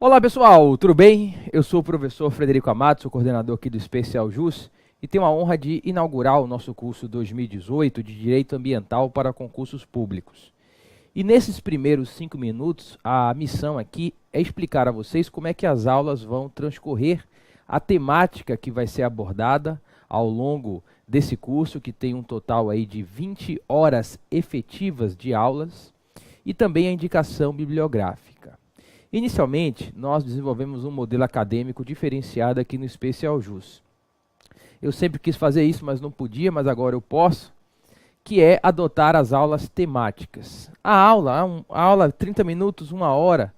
Olá pessoal, tudo bem? Eu sou o professor Frederico Amato, sou coordenador aqui do Especial JUS e tenho a honra de inaugurar o nosso curso 2018 de Direito Ambiental para concursos públicos. E nesses primeiros 5 minutos, a missão aqui é explicar a vocês como é que as aulas vão transcorrer, a temática que vai ser abordada ao longo desse curso, que tem um total aí de 20 horas efetivas de aulas, e também a indicação bibliográfica. Inicialmente, nós desenvolvemos um modelo acadêmico diferenciado aqui no Especial JUS. Eu sempre quis fazer isso, mas não podia, mas agora eu posso, que é adotar as aulas temáticas. A aula 30 minutos, 1 hora,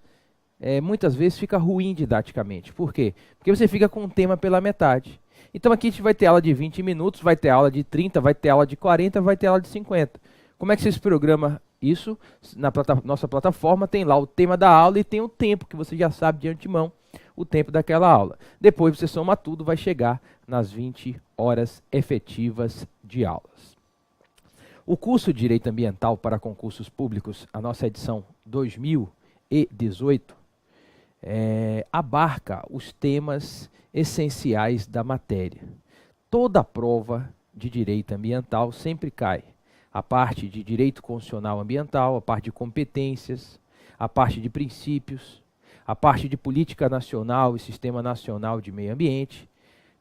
muitas vezes fica ruim didaticamente. Por quê? Porque você fica com o tema pela metade. Então aqui a gente vai ter aula de 20 minutos, vai ter aula de 30, vai ter aula de 40, vai ter aula de 50. Como é que você se programa isso? Na nossa plataforma tem lá o tema da aula e tem o tempo, que você já sabe de antemão, o tempo daquela aula. Depois você soma tudo, vai chegar nas 20 horas efetivas de aulas. O curso de Direito Ambiental para concursos públicos, a nossa edição 2018, abarca os temas essenciais da matéria. Toda prova de direito ambiental sempre cai. A parte de direito constitucional ambiental, a parte de competências, a parte de princípios, a parte de política nacional e sistema nacional de meio ambiente,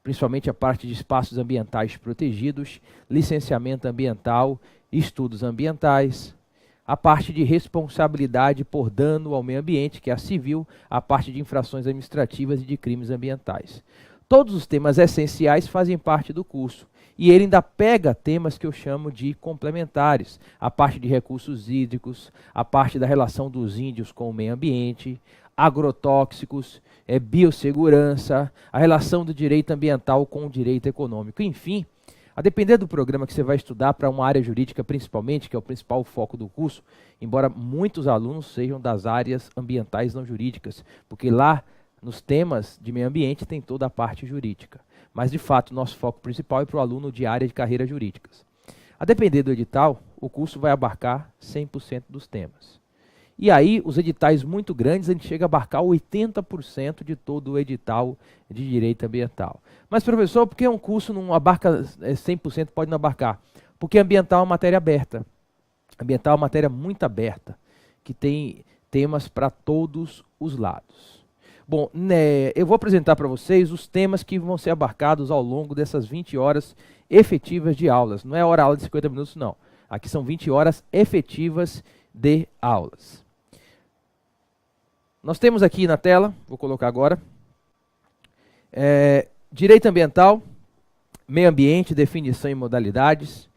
principalmente a parte de espaços ambientais protegidos, licenciamento ambiental, estudos ambientais, a parte de responsabilidade por dano ao meio ambiente, que é a civil, a parte de infrações administrativas e de crimes ambientais. Todos os temas essenciais fazem parte do curso. E ele ainda pega temas que eu chamo de complementares, a parte de recursos hídricos, a parte da relação dos índios com o meio ambiente, agrotóxicos, biossegurança, a relação do direito ambiental com o direito econômico. Enfim, a depender do programa que você vai estudar para uma área jurídica principalmente, que é o principal foco do curso, embora muitos alunos sejam das áreas ambientais não jurídicas, porque lá nos temas de meio ambiente tem toda a parte jurídica. Mas, de fato, nosso foco principal é para o aluno de área de carreiras jurídicas. A depender do edital, o curso vai abarcar 100% dos temas. E aí, os editais muito grandes, a gente chega a abarcar 80% de todo o edital de direito ambiental. Mas, professor, por que um curso não abarca 100%, pode não abarcar? Porque ambiental é uma matéria aberta. Ambiental é uma matéria muito aberta, que tem temas para todos os lados. Bom, eu vou apresentar para vocês os temas que vão ser abarcados ao longo dessas 20 horas efetivas de aulas. Não é aula de 50 minutos, não. Aqui são 20 horas efetivas de aulas. Nós temos aqui na tela, vou colocar agora, direito ambiental, meio ambiente, definição e modalidades,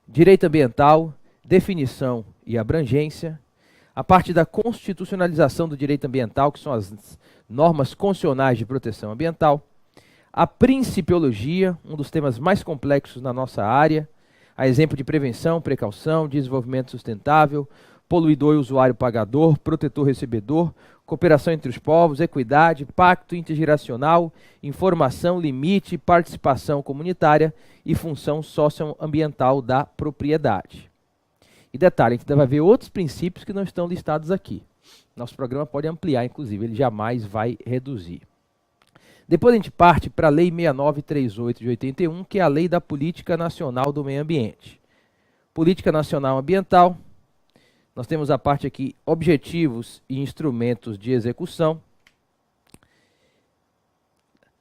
direito ambiental, definição e abrangência, a parte da constitucionalização do direito ambiental, que são as normas constitucionais de proteção ambiental, a principiologia, um dos temas mais complexos na nossa área, a exemplo de prevenção, precaução, desenvolvimento sustentável, poluidor e usuário pagador, protetor recebedor, cooperação entre os povos, equidade, pacto intergeracional, informação, limite, participação comunitária e função socioambiental da propriedade. E detalhe, a gente vai ver outros princípios que não estão listados aqui. Nosso programa pode ampliar, inclusive, ele jamais vai reduzir. Depois a gente parte para a Lei 6938 de 81, que é a Lei da Política Nacional do Meio Ambiente. Política Nacional Ambiental, nós temos a parte aqui, objetivos e instrumentos de execução.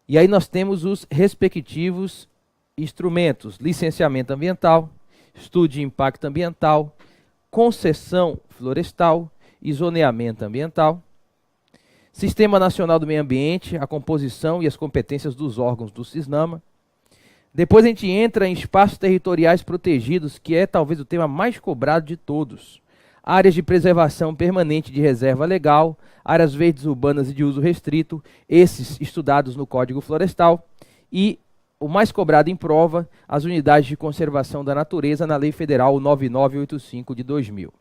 E aí nós temos os respectivos instrumentos, licenciamento ambiental, estudo de impacto ambiental, concessão florestal e zoneamento ambiental, Sistema Nacional do Meio Ambiente, a composição e as competências dos órgãos do CISNAMA. Depois a gente entra em espaços territoriais protegidos, que é talvez o tema mais cobrado de todos. Áreas de preservação permanente de reserva legal, áreas verdes urbanas e de uso restrito, esses estudados no Código Florestal, e o mais cobrado em prova, as unidades de conservação da natureza na Lei Federal 9985 de 2000.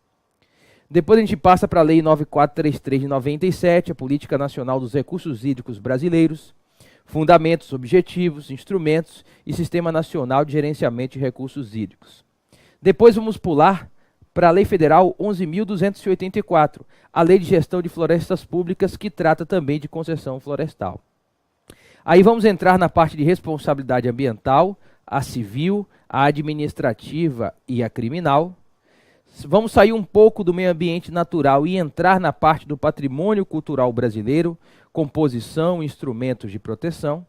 Depois a gente passa para a Lei 9433 de 97, a Política Nacional dos Recursos Hídricos Brasileiros, fundamentos, objetivos, instrumentos e Sistema Nacional de Gerenciamento de Recursos Hídricos. Depois vamos pular para a Lei Federal 11.284, a Lei de Gestão de Florestas Públicas, que trata também de concessão florestal. Aí vamos entrar na parte de responsabilidade ambiental, a civil, a administrativa e a criminal. Vamos sair um pouco do meio ambiente natural e entrar na parte do patrimônio cultural brasileiro, composição, instrumentos de proteção.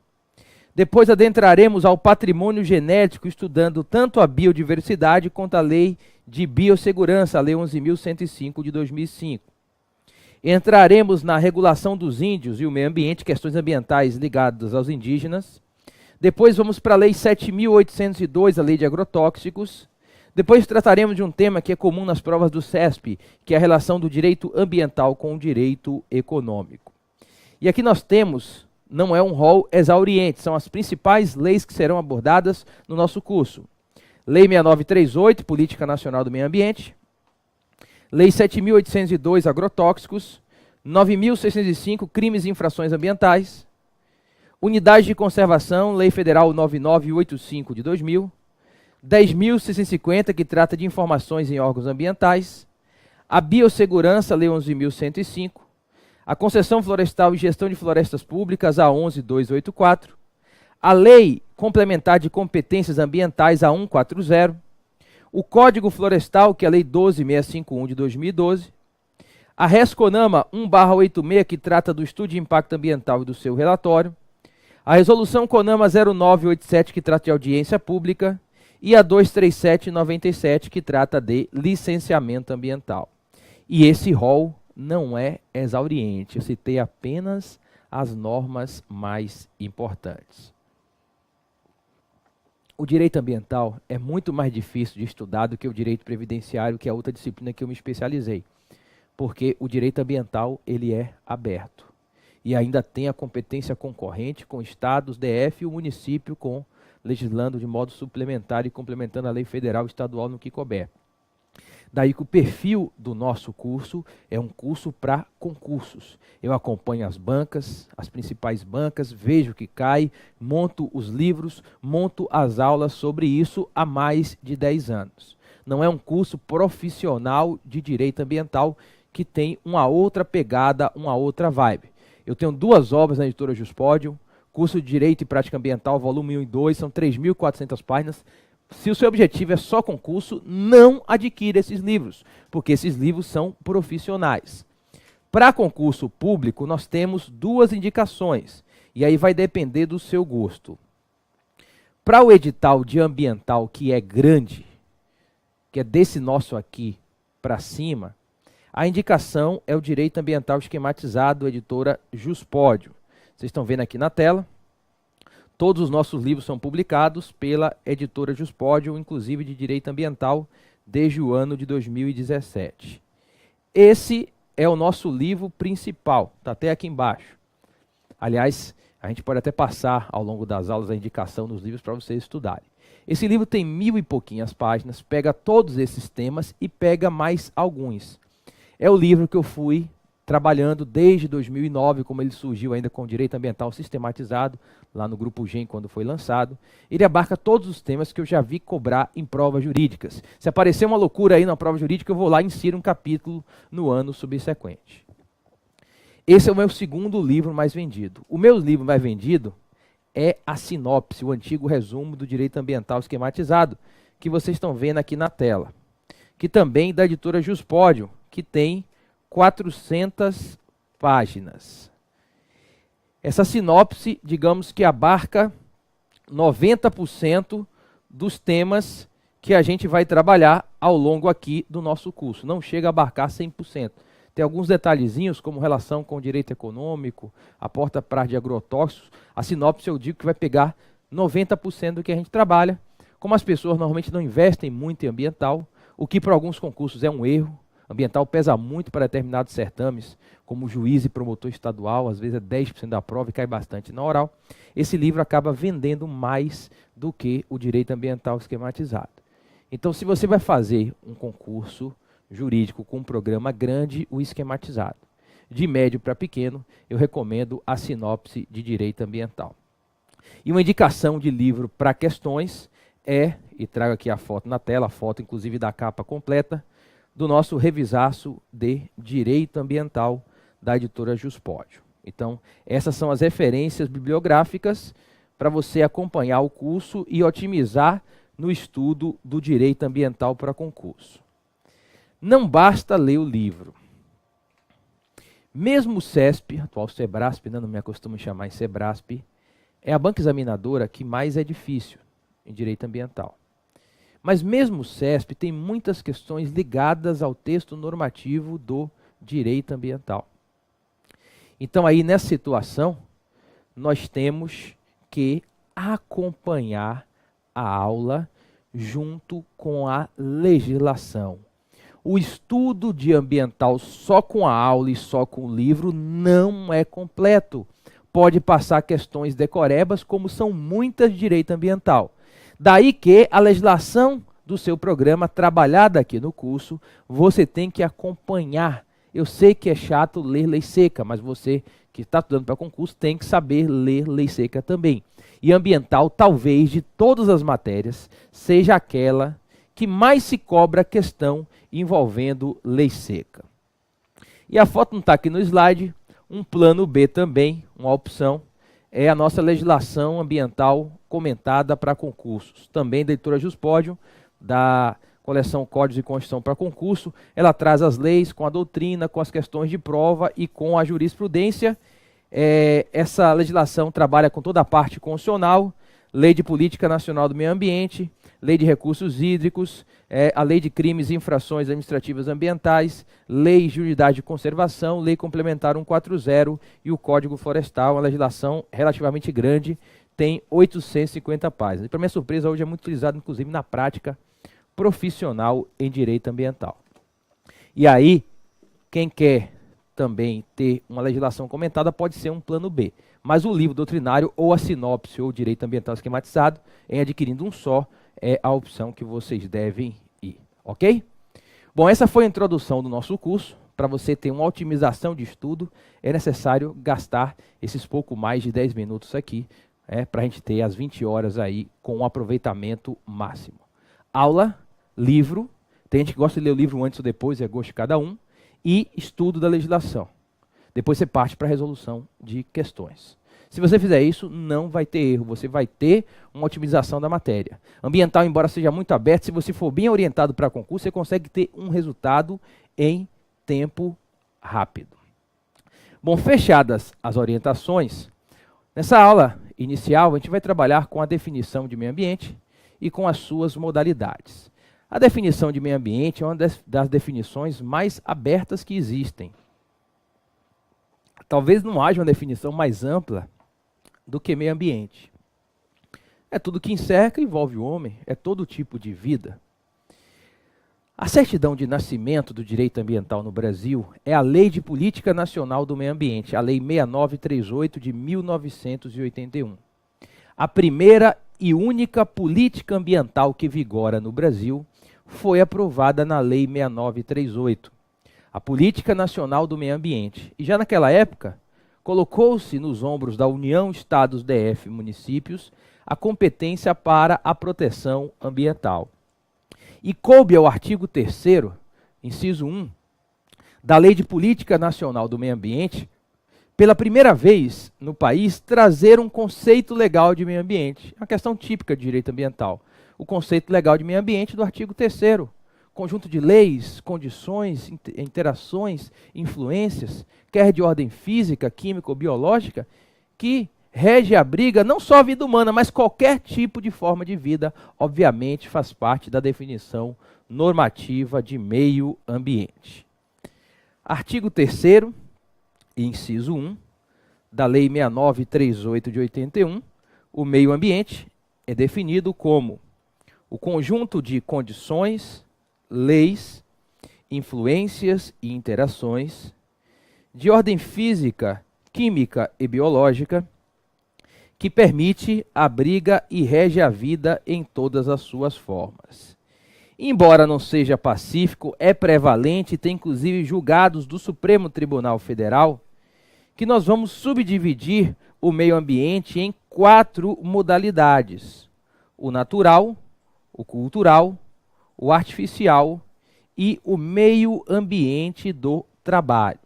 Depois adentraremos ao patrimônio genético, estudando tanto a biodiversidade quanto a Lei de Biossegurança, a Lei 11.105 de 2005. Entraremos na regulação dos índios e o meio ambiente, questões ambientais ligadas aos indígenas. Depois vamos para a Lei 7.802, a Lei de Agrotóxicos. Depois trataremos de um tema que é comum nas provas do CESP, que é a relação do direito ambiental com o direito econômico. E aqui nós temos, não é um rol exauriente, são as principais leis que serão abordadas no nosso curso. Lei 6938, Política Nacional do Meio Ambiente. Lei 7.802, Agrotóxicos. 9.605, Crimes e Infrações Ambientais. Unidade de Conservação, Lei Federal 9985 de 2000. 10.650, que trata de informações em órgãos ambientais. A Biossegurança, Lei 11.105. A Concessão Florestal e Gestão de Florestas Públicas, a 11.284. A Lei Complementar de Competências Ambientais, a 140. O Código Florestal, que é a Lei 12.651 de 2012. A RES-CONAMA 1/86, que trata do estudo de impacto ambiental e do seu relatório. A Resolução CONAMA 0987, que trata de audiência pública. E a 237/97, que trata de licenciamento ambiental. E esse rol não é exauriente, eu citei apenas as normas mais importantes. O direito ambiental é muito mais difícil de estudar do que o direito previdenciário, que é outra disciplina que eu me especializei. Porque o direito ambiental, ele é aberto. E ainda tem a competência concorrente com estados, DF e o município legislando de modo suplementar e complementando a lei federal e estadual no que couber. Daí que o perfil do nosso curso é um curso para concursos. Eu acompanho as bancas, as principais bancas, vejo o que cai, monto os livros, monto as aulas sobre isso há mais de 10 anos. Não é um curso profissional de direito ambiental que tem uma outra pegada, uma outra vibe. Eu tenho 2 obras na editora Juspódio, curso de Direito e Prática Ambiental, volume 1 e 2, são 3.400 páginas. Se o seu objetivo é só concurso, não adquira esses livros, porque esses livros são profissionais. Para concurso público, nós temos 2 indicações, e aí vai depender do seu gosto. Para o edital de ambiental, que é grande, que é desse nosso aqui para cima, a indicação é o Direito Ambiental Esquematizado, editora Juspódio. Vocês estão vendo aqui na tela. Todos os nossos livros são publicados pela editora Juspódio, inclusive de Direito Ambiental, desde o ano de 2017. Esse é o nosso livro principal, está até aqui embaixo. Aliás, a gente pode até passar ao longo das aulas a indicação dos livros para vocês estudarem. Esse livro tem 1000 e pouquinhas páginas, pega todos esses temas e pega mais alguns. É o livro que eu fui trabalhando desde 2009, como ele surgiu ainda com o Direito Ambiental Sistematizado, lá no Grupo GEM, quando foi lançado. Ele abarca todos os temas que eu já vi cobrar em provas jurídicas. Se aparecer uma loucura aí na prova jurídica, eu vou lá e insiro um capítulo no ano subsequente. Esse é o meu segundo livro mais vendido. O meu livro mais vendido é a sinopse, o antigo resumo do Direito Ambiental Esquematizado, que vocês estão vendo aqui na tela. Que também da editora Juspódio, que tem 400 páginas. Essa sinopse, digamos que abarca 90% dos temas que a gente vai trabalhar ao longo aqui do nosso curso. Não chega a abarcar 100%. Tem alguns detalhezinhos, como relação com o direito econômico, a porta para de agrotóxicos. A sinopse eu digo que vai pegar 90% do que a gente trabalha. Como as pessoas normalmente não investem muito em ambiental, o que para alguns concursos é um erro. Ambiental pesa muito para determinados certames, como juiz e promotor estadual, às vezes é 10% da prova e cai bastante na oral. Esse livro acaba vendendo mais do que o direito ambiental esquematizado. Então, se você vai fazer um concurso jurídico com um programa grande, o esquematizado. De médio para pequeno, eu recomendo a sinopse de direito ambiental. E uma indicação de livro para questões é, e trago aqui a foto na tela, a foto inclusive da capa completa, do nosso revisaço de Direito Ambiental da editora Juspódio. Então, essas são as referências bibliográficas para você acompanhar o curso e otimizar no estudo do direito ambiental para concurso. Não basta ler o livro. Mesmo o CESP, atual SEBRASP, não me acostumo chamar em SEBRASP, é a banca examinadora que mais é difícil em direito ambiental. Mas mesmo o CESP tem muitas questões ligadas ao texto normativo do direito ambiental. Então aí nessa situação, nós temos que acompanhar a aula junto com a legislação. O estudo de ambiental só com a aula e só com o livro não é completo. Pode passar questões decorebas, como são muitas de direito ambiental. Daí que a legislação do seu programa, trabalhada aqui no curso, você tem que acompanhar. Eu sei que é chato ler lei seca, mas você que está estudando para concurso tem que saber ler lei seca também. E ambiental, talvez, de todas as matérias, seja aquela que mais se cobra questão envolvendo lei seca. E a foto não está aqui no slide, um plano B também, uma opção, é a nossa legislação ambiental comentada para concursos. Também da editora Juspódio, da coleção Códigos de Constituição para concurso, ela traz as leis com a doutrina, com as questões de prova e com a jurisprudência. Essa legislação trabalha com toda a parte constitucional, Lei de Política Nacional do Meio Ambiente, Lei de Recursos Hídricos, a Lei de Crimes e Infrações Administrativas Ambientais, Lei de Unidade de Conservação, Lei Complementar 140 e o Código Florestal, uma legislação relativamente grande, tem 850 páginas. E para minha surpresa, hoje é muito utilizado, inclusive, na prática profissional em direito ambiental. E aí, quem quer também ter uma legislação comentada pode ser um plano B. Mas o livro doutrinário ou a sinopse ou o direito ambiental esquematizado, em adquirindo um só, é a opção que vocês devem ir, ok? Bom, essa foi a introdução do nosso curso. Para você ter uma otimização de estudo, é necessário gastar esses pouco mais de 10 minutos aqui, para a gente ter as 20 horas aí com um aproveitamento máximo. Aula, livro, tem gente que gosta de ler o livro antes ou depois, é gosto de cada um, e estudo da legislação. Depois você parte para a resolução de questões. Se você fizer isso, não vai ter erro, você vai ter uma otimização da matéria. Ambiental, embora seja muito aberto, se você for bem orientado para concurso, você consegue ter um resultado em tempo rápido. Bom, fechadas as orientações, nessa aula inicial a gente vai trabalhar com a definição de meio ambiente e com as suas modalidades. A definição de meio ambiente é uma das definições mais abertas que existem. Talvez não haja uma definição mais ampla do que meio ambiente. É tudo que encerca e envolve o homem, é todo tipo de vida. A certidão de nascimento do direito ambiental no Brasil é a Lei de Política Nacional do Meio Ambiente, a Lei 6938 de 1981. A primeira e única política ambiental que vigora no Brasil foi aprovada na Lei 6938, a Política Nacional do Meio Ambiente. E já naquela época, colocou-se nos ombros da União, Estados, DF e municípios a competência para a proteção ambiental. E coube ao artigo 3º, inciso 1, da Lei de Política Nacional do Meio Ambiente, pela primeira vez no país, trazer um conceito legal de meio ambiente. Uma questão típica de direito ambiental. O conceito legal de meio ambiente do artigo 3º. Conjunto de leis, condições, interações, influências, quer de ordem física, química ou biológica, que rege e abriga não só a vida humana, mas qualquer tipo de forma de vida, obviamente faz parte da definição normativa de meio ambiente. Artigo 3º, inciso 1, da Lei 6938 de 81, o meio ambiente é definido como o conjunto de condições, leis, influências e interações de ordem física, química e biológica que permite, abriga e rege a vida em todas as suas formas. Embora não seja pacífico, é prevalente e tem inclusive julgados do Supremo Tribunal Federal que nós vamos subdividir o meio ambiente em 4 modalidades: o natural, o cultural, o artificial e o meio ambiente do trabalho.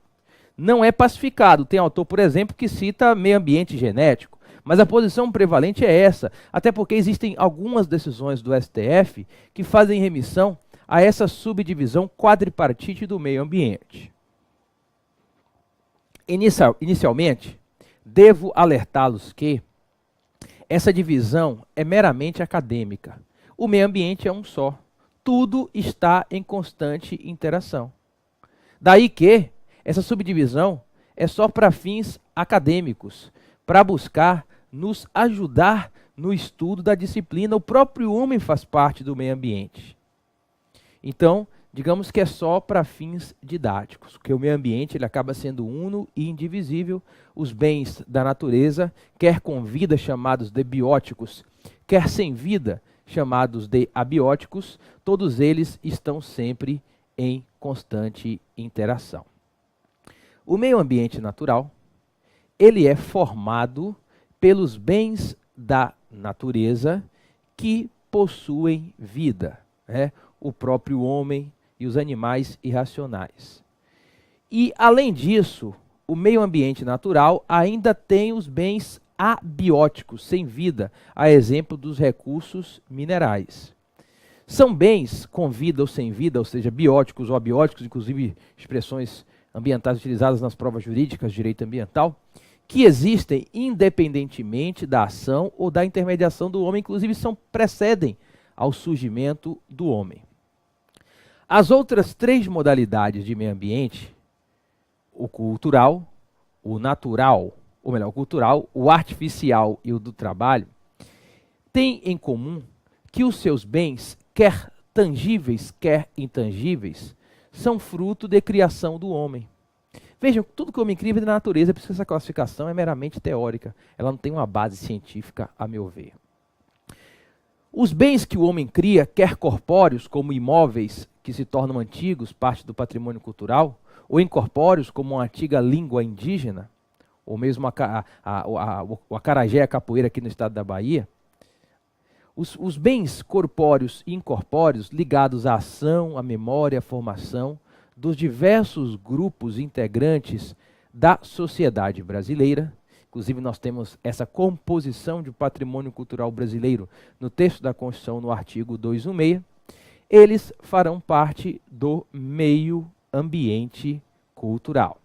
Não é pacificado. Tem autor, por exemplo, que cita meio ambiente genético, mas a posição prevalente é essa, até porque existem algumas decisões do STF que fazem remissão a essa subdivisão quadripartite do meio ambiente. Inicialmente, devo alertá-los que essa divisão é meramente acadêmica. O meio ambiente é um só. Tudo está em constante interação. Daí que essa subdivisão é só para fins acadêmicos, para buscar nos ajudar no estudo da disciplina. O próprio homem faz parte do meio ambiente. Então, digamos que é só para fins didáticos, porque o meio ambiente ele acaba sendo uno e indivisível. Os bens da natureza, quer com vida chamados de bióticos, quer sem vida chamados de abióticos, todos eles estão sempre em constante interação. O meio ambiente natural, ele é formado pelos bens da natureza que possuem vida, né? O próprio homem e os animais irracionais. E, além disso, o meio ambiente natural ainda tem os bens abióticos, sem vida, a exemplo dos recursos minerais. São bens com vida ou sem vida, ou seja, bióticos ou abióticos, inclusive expressões ambientais utilizadas nas provas jurídicas de direito ambiental, que existem independentemente da ação ou da intermediação do homem, inclusive precedem ao surgimento do homem. As outras três modalidades de meio ambiente, o cultural, o natural, ou melhor, o cultural, o artificial e o do trabalho, têm em comum que os seus bens, quer tangíveis, quer intangíveis, são fruto de criação do homem. Vejam, tudo que o homem cria é da natureza, por isso essa classificação é meramente teórica. Ela não tem uma base científica, a meu ver. Os bens que o homem cria, quer corpóreos, como imóveis que se tornam antigos, parte do patrimônio cultural, ou incorpóreos, como uma antiga língua indígena, ou mesmo o acarajé, a capoeira aqui no estado da Bahia, os bens corpóreos e incorpóreos ligados à ação, à memória, à formação dos diversos grupos integrantes da sociedade brasileira. Inclusive, nós temos essa composição de patrimônio cultural brasileiro no texto da Constituição, no artigo 216. Eles farão parte do meio ambiente cultural.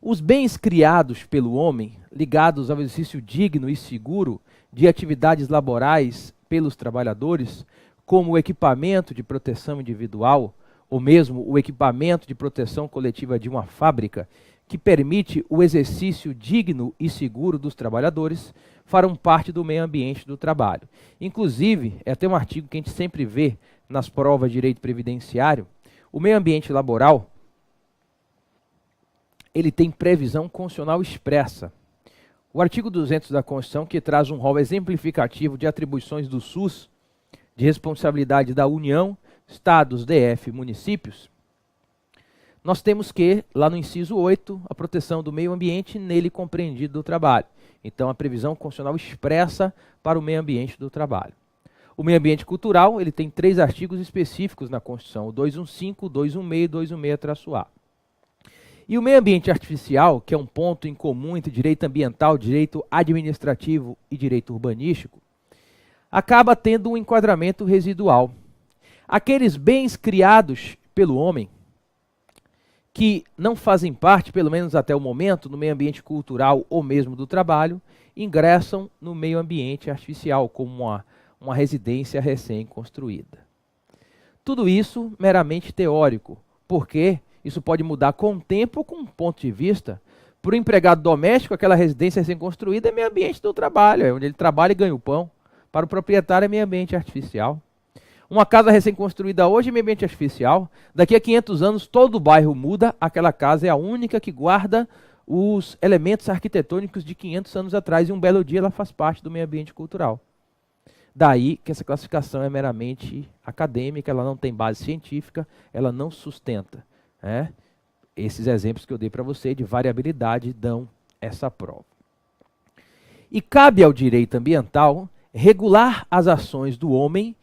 Os bens criados pelo homem, ligados ao exercício digno e seguro de atividades laborais pelos trabalhadores, como o equipamento de proteção individual, ou mesmo o equipamento de proteção coletiva de uma fábrica, que permite o exercício digno e seguro dos trabalhadores, farão parte do meio ambiente do trabalho. Inclusive, é até um artigo que a gente sempre vê nas provas de direito previdenciário, o meio ambiente laboral, ele tem previsão constitucional expressa. O artigo 200 da Constituição, que traz um rol exemplificativo de atribuições do SUS, de responsabilidade da União, Estados, DF, municípios, nós temos que, lá no inciso 8, a proteção do meio ambiente, nele compreendido do trabalho. Então, a previsão constitucional expressa para o meio ambiente do trabalho. O meio ambiente cultural, ele tem 3 artigos específicos na Constituição, o 215, o 216 e 216-A. E o meio ambiente artificial, que é um ponto em comum entre direito ambiental, direito administrativo e direito urbanístico, acaba tendo um enquadramento residual. Aqueles bens criados pelo homem, que não fazem parte, pelo menos até o momento, no meio ambiente cultural ou mesmo do trabalho, ingressam no meio ambiente artificial, como uma residência recém-construída. Tudo isso meramente teórico, porque isso pode mudar com o tempo, com um ponto de vista. Para o empregado doméstico, aquela residência recém-construída é meio ambiente do trabalho, é onde ele trabalha e ganha o pão. Para o proprietário é meio ambiente artificial. Uma casa recém-construída hoje é meio ambiente artificial. Daqui a 500 anos, todo o bairro muda, aquela casa é a única que guarda os elementos arquitetônicos de 500 anos atrás, e um belo dia ela faz parte do meio ambiente cultural. Daí que essa classificação é meramente acadêmica, ela não tem base científica, ela não sustenta. Esses exemplos que eu dei para você de variabilidade dão essa prova. E cabe ao direito ambiental regular as ações do homem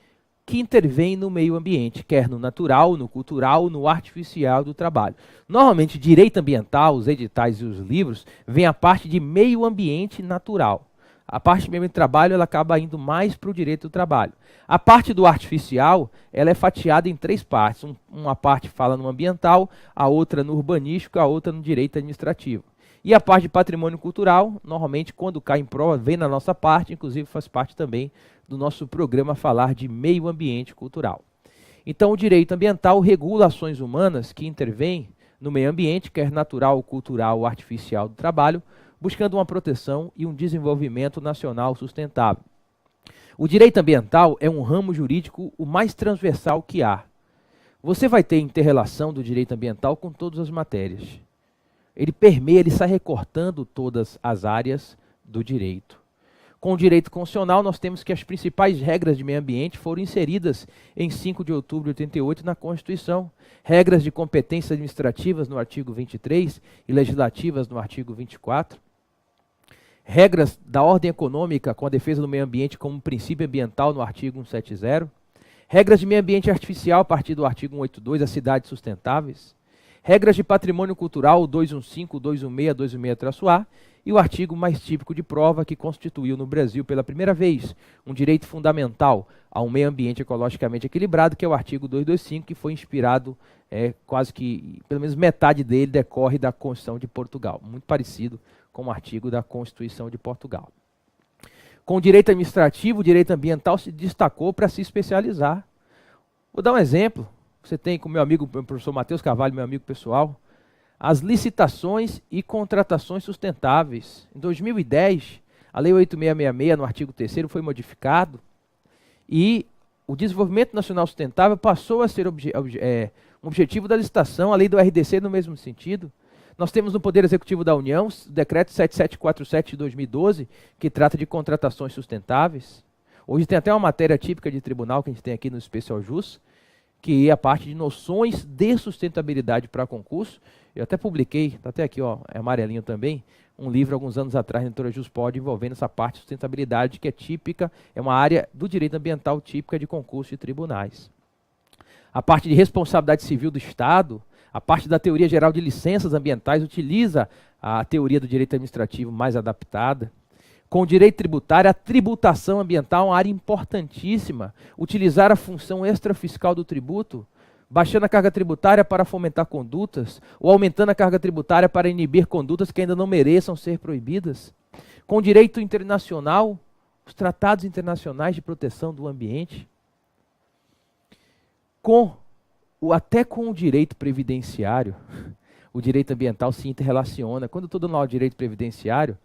que intervêm no meio ambiente, quer no natural, no cultural, no artificial do trabalho. Normalmente, direito ambiental, os editais e os livros, vem a parte de meio ambiente natural. A parte de meio ambiente do trabalho, ela acaba indo mais para o direito do trabalho. A parte do artificial, ela é fatiada em 3 partes. Uma parte fala no ambiental, a outra no urbanístico, a outra no direito administrativo. E a parte de patrimônio cultural, normalmente, quando cai em prova, vem na nossa parte, inclusive faz parte também do nosso programa falar de meio ambiente cultural. Então, o direito ambiental regula ações humanas que intervêm no meio ambiente, quer natural, cultural ou artificial do trabalho, buscando uma proteção e um desenvolvimento nacional sustentável. O direito ambiental é um ramo jurídico o mais transversal que há. Você vai ter inter-relação do direito ambiental com todas as matérias. Ele permeia, ele sai recortando todas as áreas do direito. Com o direito constitucional, nós temos que as principais regras de meio ambiente foram inseridas em 5 de outubro de 88 na Constituição. Regras de competências administrativas no artigo 23 e legislativas no artigo 24. Regras da ordem econômica com a defesa do meio ambiente como princípio ambiental no artigo 170. Regras de meio ambiente artificial a partir do artigo 182, as cidades sustentáveis. Regras de patrimônio cultural, 215, 216, 216-A, e o artigo mais típico de prova que constituiu no Brasil pela primeira vez um direito fundamental a um meio ambiente ecologicamente equilibrado, que é o artigo 225, que foi inspirado, quase que, pelo menos metade dele decorre da Constituição de Portugal, muito parecido com o artigo da Constituição de Portugal. Com o direito administrativo, o direito ambiental se destacou para se especializar. Vou dar um exemplo. Você tem com o meu amigo, o professor Matheus Carvalho, meu amigo pessoal, as licitações e contratações sustentáveis. Em 2010, a Lei 8666, no artigo 3º, foi modificado e o desenvolvimento nacional sustentável passou a ser um objetivo da licitação, a lei do RDC no mesmo sentido. Nós temos no Poder Executivo da União o decreto 7747 de 2012, que trata de contratações sustentáveis. Hoje tem até uma matéria típica de tribunal que a gente tem aqui no Especial Jus, que é a parte de noções de sustentabilidade para concurso. Eu até publiquei, está até aqui, ó, é amarelinho também, um livro alguns anos atrás na editora Juspod envolvendo essa parte de sustentabilidade que é típica, é uma área do direito ambiental típica de concurso de tribunais. A parte de responsabilidade civil do Estado, a parte da teoria geral de licenças ambientais utiliza a teoria do direito administrativo mais adaptada. Com o direito tributário, a tributação ambiental é uma área importantíssima. Utilizar a função extrafiscal do tributo, baixando a carga tributária para fomentar condutas, ou aumentando a carga tributária para inibir condutas que ainda não mereçam ser proibidas. Com o direito internacional, os tratados internacionais de proteção do ambiente. Até com o direito previdenciário, o direito ambiental se interrelaciona. Quando eu estou dando aula de direito previdenciário,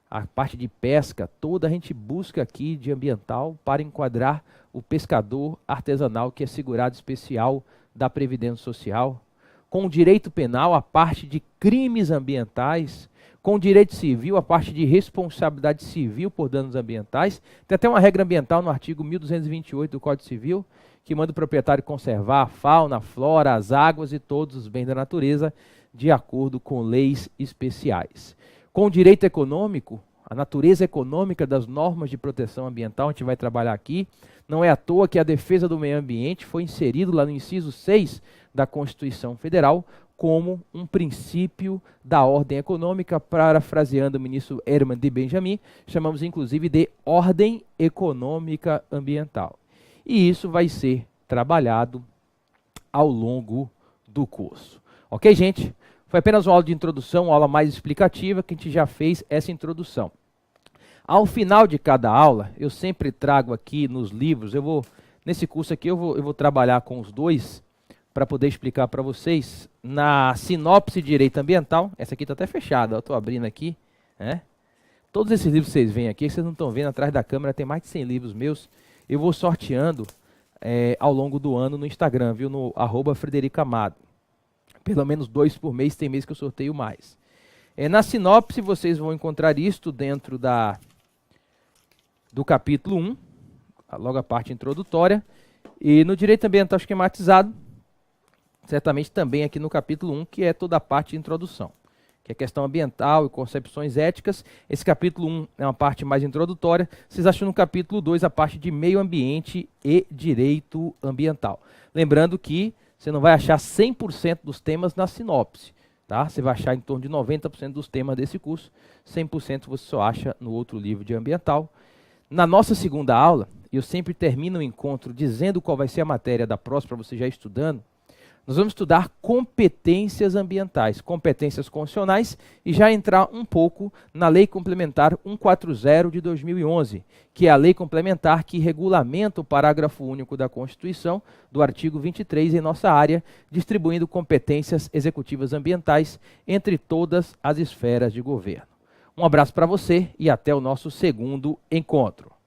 a parte de pesca toda a gente busca aqui de ambiental para enquadrar o pescador artesanal, que é segurado especial da Previdência Social. Com o direito penal, a parte de crimes ambientais. Com o direito civil, a parte de responsabilidade civil por danos ambientais. Tem até uma regra ambiental no artigo 1228 do Código Civil, que manda o proprietário conservar a fauna, a flora, as águas e todos os bens da natureza de acordo com leis especiais. Com o direito econômico, a natureza econômica das normas de proteção ambiental, a gente vai trabalhar aqui. Não é à toa que a defesa do meio ambiente foi inserido lá no inciso 6 da Constituição Federal como um princípio da ordem econômica, parafraseando o ministro Herman de Benjamin, chamamos inclusive de ordem econômica ambiental. E isso vai ser trabalhado ao longo do curso. Ok, gente? Foi apenas uma aula de introdução, uma aula mais explicativa, que a gente já fez essa introdução. Ao final de cada aula, eu sempre trago aqui nos livros, nesse curso aqui eu vou trabalhar com os dois, para poder explicar para vocês, na sinopse de direito ambiental, essa aqui está até fechada, eu estou abrindo aqui, né? Todos esses livros que vocês veem aqui, vocês não estão vendo, atrás da câmera tem mais de 100 livros meus, eu vou sorteando ao longo do ano no Instagram, viu? No @FredericoAmado. Pelo menos 2 por mês, tem mês que eu sorteio mais. Na sinopse, vocês vão encontrar isto dentro do capítulo 1, logo a parte introdutória, e no direito ambiental esquematizado, certamente também aqui no capítulo 1, que é toda a parte de introdução. que é questão ambiental e concepções éticas. Esse capítulo 1 é uma parte mais introdutória. Vocês acham no capítulo 2 a parte de meio ambiente e direito ambiental. Lembrando que você não vai achar 100% dos temas na sinopse. Tá? Você vai achar em torno de 90% dos temas desse curso, 100% você só acha no outro livro de ambiental. Na nossa segunda aula, eu sempre termino o encontro dizendo qual vai ser a matéria da próxima, para você já ir estudando. Nós vamos estudar competências ambientais, competências constitucionais e já entrar um pouco na Lei Complementar 140 de 2011, que é a lei complementar que regulamenta o parágrafo único da Constituição, do artigo 23 em nossa área, distribuindo competências executivas ambientais entre todas as esferas de governo. Um abraço para você e até o nosso segundo encontro.